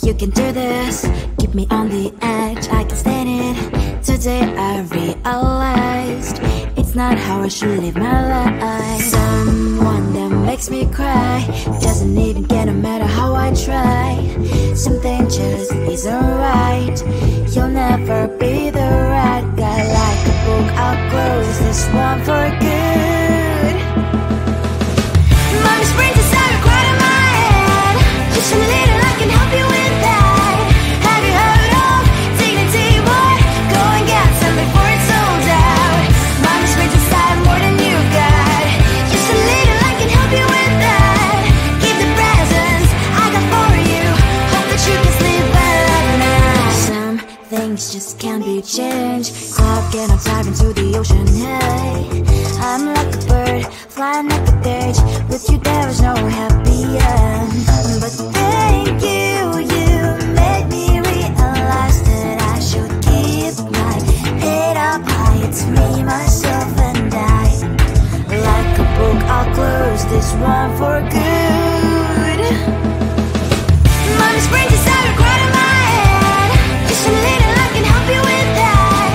You can do this, keep me on the edge, I can stand it. Today I realized it's not how I should live my life. Someone that makes me cry doesn't even get no matter how I try. Something just isn't right. You'll never be the right guy. Like a book, I'll close this one for good. Mommy's brains inside are quite in my head. Just a little, I can help you with that. Have you heard of dignity, boy? Go and get some before it's sold out. Mommy's brains inside more than you've got. Just a little, I can help you with that. Keep the presents I got for you. Hope that you can sleep well at night. Some things just can't be changed. Clock and I'm diving to the ocean, hey. I'm like a bird, flying like a cage. With you there was no happy end. But thank you, you made me realize that I should keep my head up high. It's me, myself and I. Like a book, I'll close this one for good. Mommy's brains inside are quite in my head. Just a little, I can help you with that.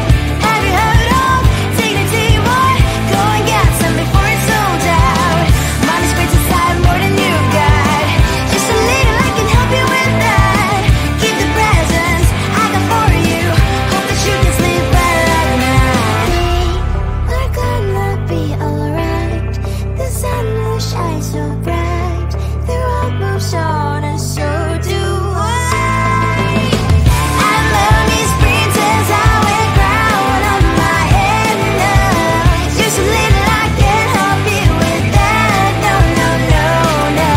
Have you heard of dignity, boy? Go and get some before it's sold out. Mommy's brains inside more than you've got. Just a little, I can help you with that. Keep the presents I got for you. Hope that you can sleep well at night. We're gonna be alright. The sun will shine so bright. The road moves on and so do I. I love these princess, I wear crown on my head now. Just a little, I can help you with that. No, no, no, no.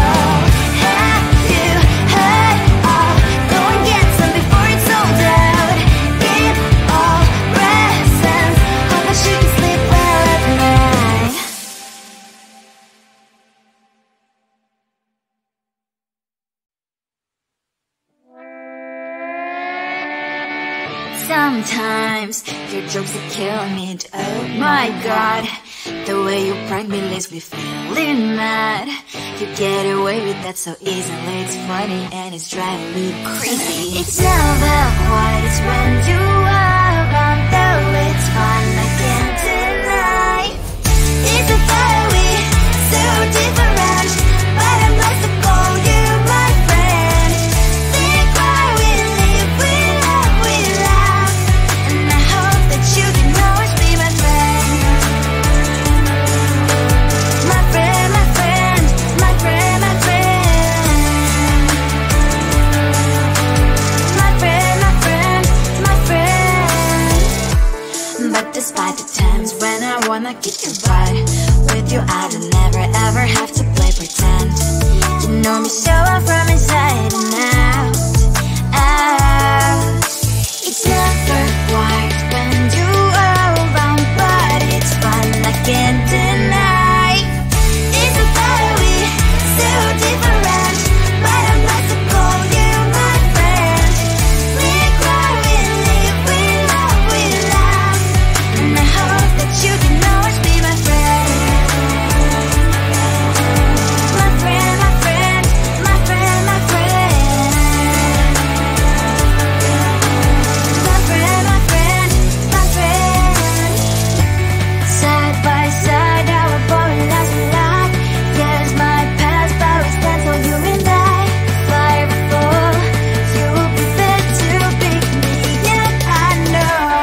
Have you heard of? Go and get some before it's sold out. Give all presents. Hope that you can sleep well at night. Sometimes your jokes that kill me. Oh my god, the way you prank me leaves me feeling mad. You get away with that so easily. It's funny and it's driving me crazy. It's never quite as when you are around, though it's fun, I can't deny. It's a fire we so different, but I'm blessed to call you my friend. We cry, we live, we love, we laugh, and I hope that you can always be my friend. My friend, my friend, my friend, my friend. My friend, my friend, my friend. But despite the times when I wanna kick your butt, with you I don't never ever have to play pretend. You know me so well from inside and out, out. It's never quite when you are around, but it's fun, I can't deny. It's a fire we so different, but I'm blessed to call you my friend. We cry, we live, we love, we laugh, and I hope that you can always be my friend. My friend, my friend, my friend, my friend. My friend, my friend, my friend. Side by side, our body lies a lot. Yes, my past, but we stand for you and I. Fly before you will be there to pick me, and I know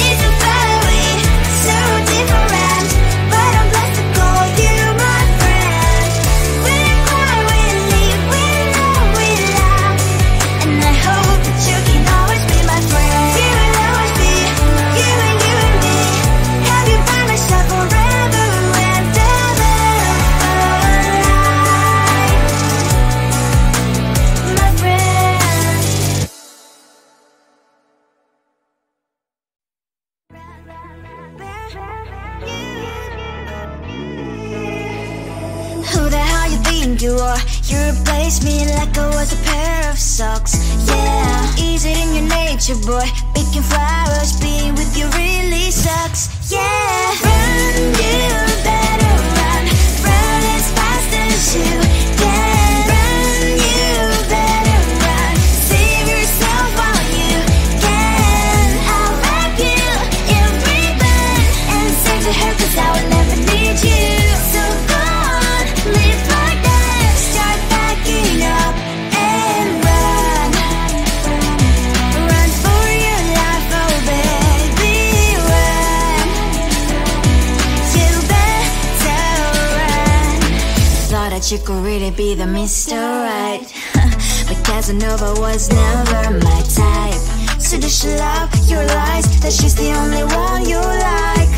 it's a fire we so different, but I'm blessed to call you my friend. We cry, we live, we love, we laugh, and I hope that you can always be my friend. You will always be you and me. Have you by my side forever and ever alive, my friend. Who the hell you think you are? You replaced me like I was a pair of socks. Yeah, is it in your nature, boy? Picking flowers, being with you really sucks. Yeah, run, you better run. Run as fast as you can. Run, you better run. that you could really be the Mr. Right. But Casanova was never my type. So does she love your lies, that she's the only one you like?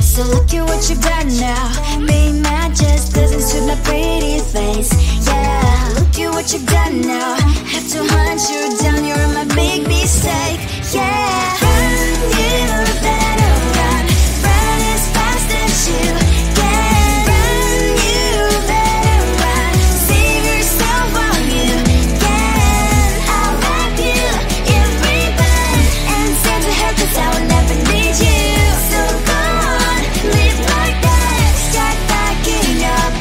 So look at what you've done now. Being mad just doesn't suit my pretty face. Yeah, look at what you've done now. Have to hunt you down, you're my big mistake. Yeah, run, you better run. Run as fast as you can. Run, you better run. Save yourself while you can. I'll wrap you in ribbon and send to her, 'cause I will never need you. So go on, live like that. Start backing up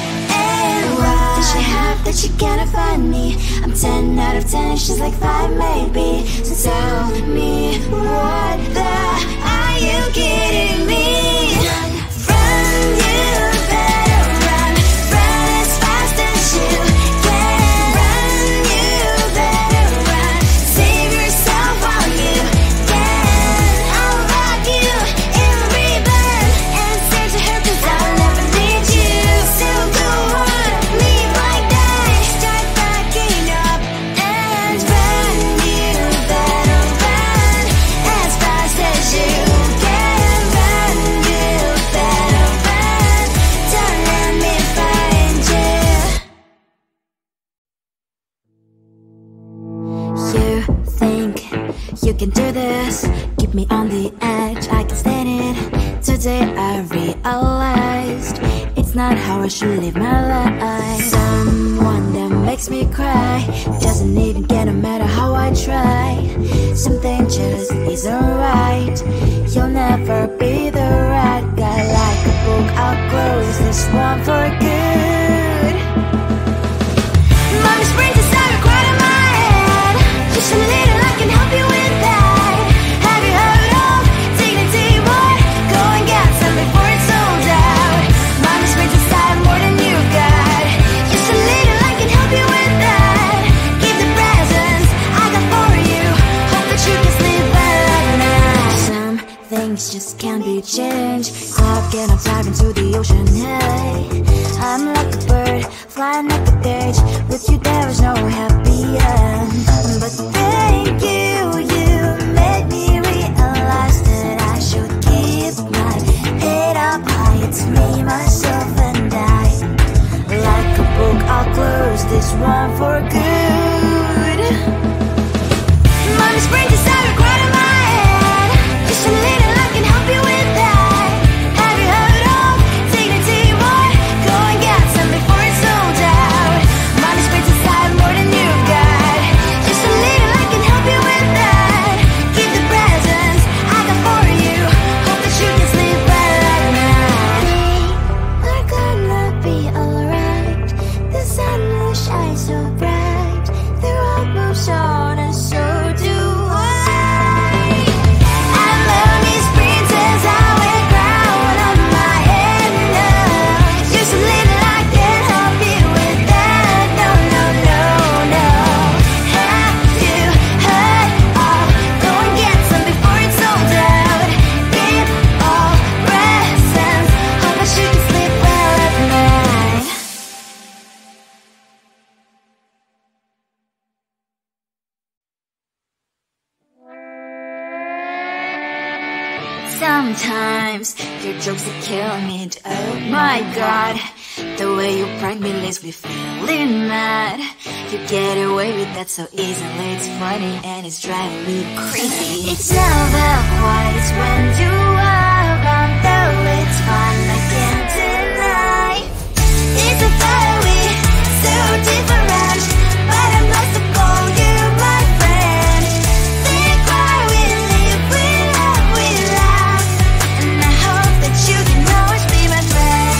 and run. Does she have that she cannot find me? I'm 10 out of 10, she's like 5 maybe. So tell me, what the are you kidding me? Run, you better run. Run as fast as you can. Run, you better run. Save yourself while you can. I'll wrap you in ribbon and send to her, 'cause I'll never need you. So go on, leave like that. Start backing up and run. You better run as fast as you can. Run, you better run. Don't let me find you. You think you can do this, keep me on the edge, I can stand it. Today I realized it's not how I should live my life. Someone that makes me cry doesn't even get, no matter how I try. Something just isn't right. You'll never be the right guy. Like a book, I'll close this one for good. Mommy's brains inside are quite in my head. Just a little, I can help you with that. Have you heard of dignity, boy? Go and get some before it's sold out. Mommy's brains inside more than you got. Just a little, I can help you with that. Give the presents I got for you. Hope that you can sleep well at night. Some things just can't be changed. I'll get on dive into the ocean, hey. I'm like a bird, flying like a cage. With you there is no happy end. But thank you, you made me realize that I should keep my head up high. It's me, myself and I. Like a book, I'll close this one for good. Mommy's brains inside are quite in my head. Just a little, I can help you with that. Have you heard of dignity, boy? Go and get some before it's sold out. Mommy's brains inside more than you got. Just a little, I can help you with that. Give the presents I got for you. Hope that you can sleep well at night. We're gonna be alright. The sun will shine so bright. The road moves on and so do I. And lonely's princess, I wear crown on my head now. Just a little, I can help you with that. No, no, no, no. Have you heard of? Go and get some before it's sold out. Give all presents. Hope that you can sleep well at night. Sometimes your jokes that kill me. Oh my god, the way you prank me leaves me feeling mad. You get away with that so easily. It's funny and it's driving me crazy. It's never quiet, it's when you are around. Though it's fun, I can't deny. It's a very so different, but I must have called you my friend. Think why we live, we love, we laugh. And I hope that you can always be my friend.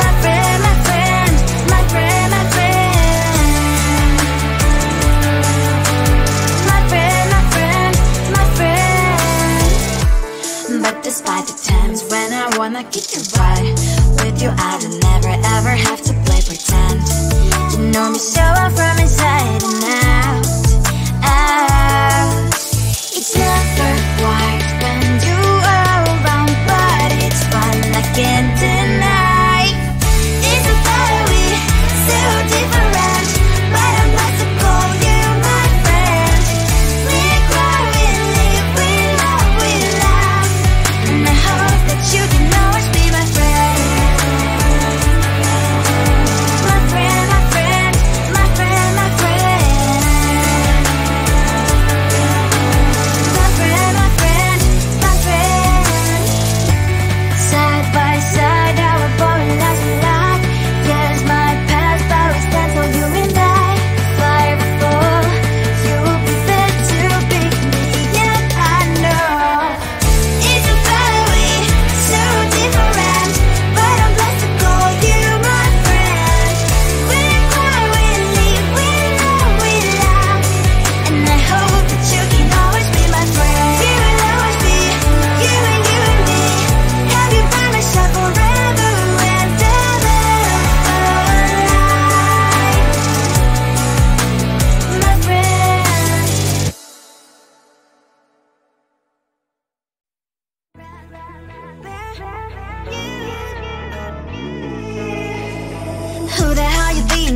My friend, my friend, my friend, my friend. My friend, my friend, my friend. But despite the times when I wanna kick your butt, with you I don't never ever have to play pretend. You know me so well from inside and out, out. It's never quiet when you are around, but it's fun, I can't deny.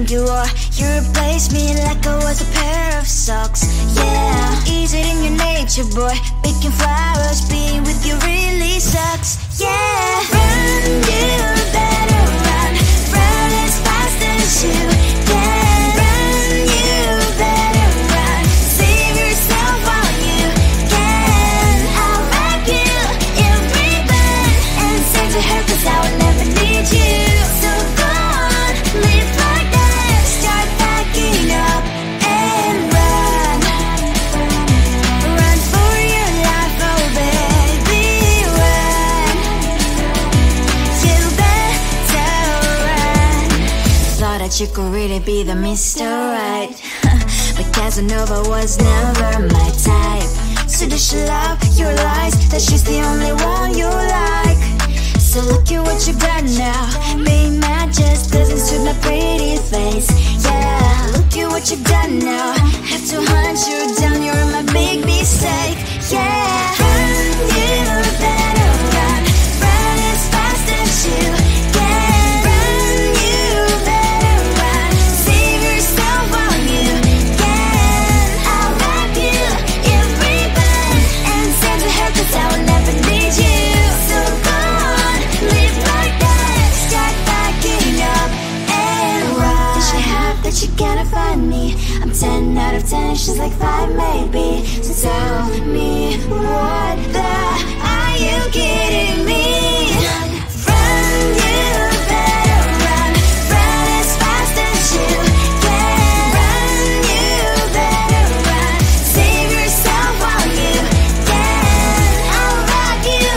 think you are. You replaced me like I was a pair of socks. Yeah, is it in your nature, boy? Picking flowers, being with you really sucks. Yeah, run, you better run. Run as fast as you can. Run, you better run. Save yourself while you can. I'll wrap you in ribbon and send to her, 'cause I will never need you. So go on, live like that. Start backing up and run. Run for your life, oh baby, run. You better run. Thought that you could really be the Mr. Right, but Casanova was never my type. So does she love your lies, that she's the only one you like? So look at what you got now. Being mad just doesn't suit my pretty face. Yeah, look at what you've done now. Have to hunt you down, you're my big mistake. Yeah, run, you better run. Run as fast as you can. Run, you better run. Save yourself while you can. I'll wrap you in ribbon and send to her, 'cause I will never need you. So go on, live like that. Start backing up and run. Does she have that she cannot find me? I'm 10 out of 10, she's like 5 maybe. So tell me, what the are you kidding me? Run, you better run. Run as fast as you can. Run, you better run. Save yourself while you can. I'll wrap you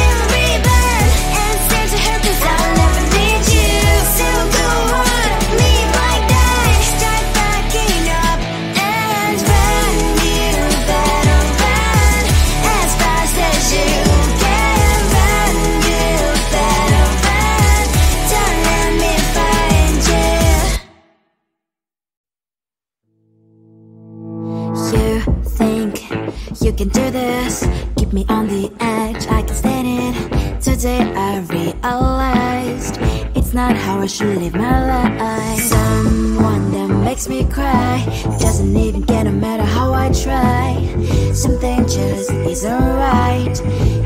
in ribbon and send to her, 'cause I will never need you. So go on, live like that. Start backing up and run. You better run as fast as you can. Run, you better run. Don't let me find you. You think you can do this, keep me on the edge, I can stand it. Today I realized it's not how I should live my life. Someone that makes me cry doesn't even get, no matter how I try. Something just isn't right.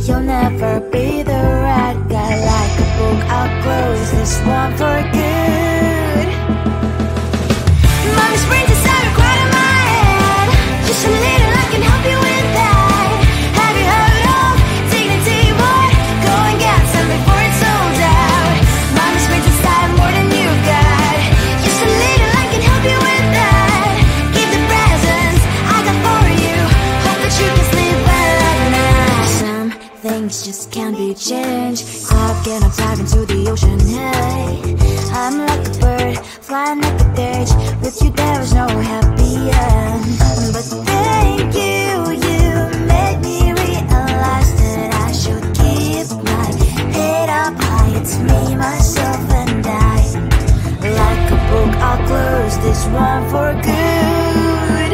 You'll never be the right guy. Like a book, I'll close this one for good. Mommy's brains inside are quite in my head. Just a little, I can help you with that. Have you heard of dignity, boy? Go and get some before it's sold out. Mommy's brains inside more than you got. Just a little, I can help you with that. Give the presents I got for you. Hope that you can sleep well at night. Some things just can't be changed. Stop getting dive into the ocean, hey. I'm like a bird, flying like a cage. With you there was no happy end. But thank you, you made me realize that I should keep my head up high. It's me, myself and I. Like a book, I'll close this one for good.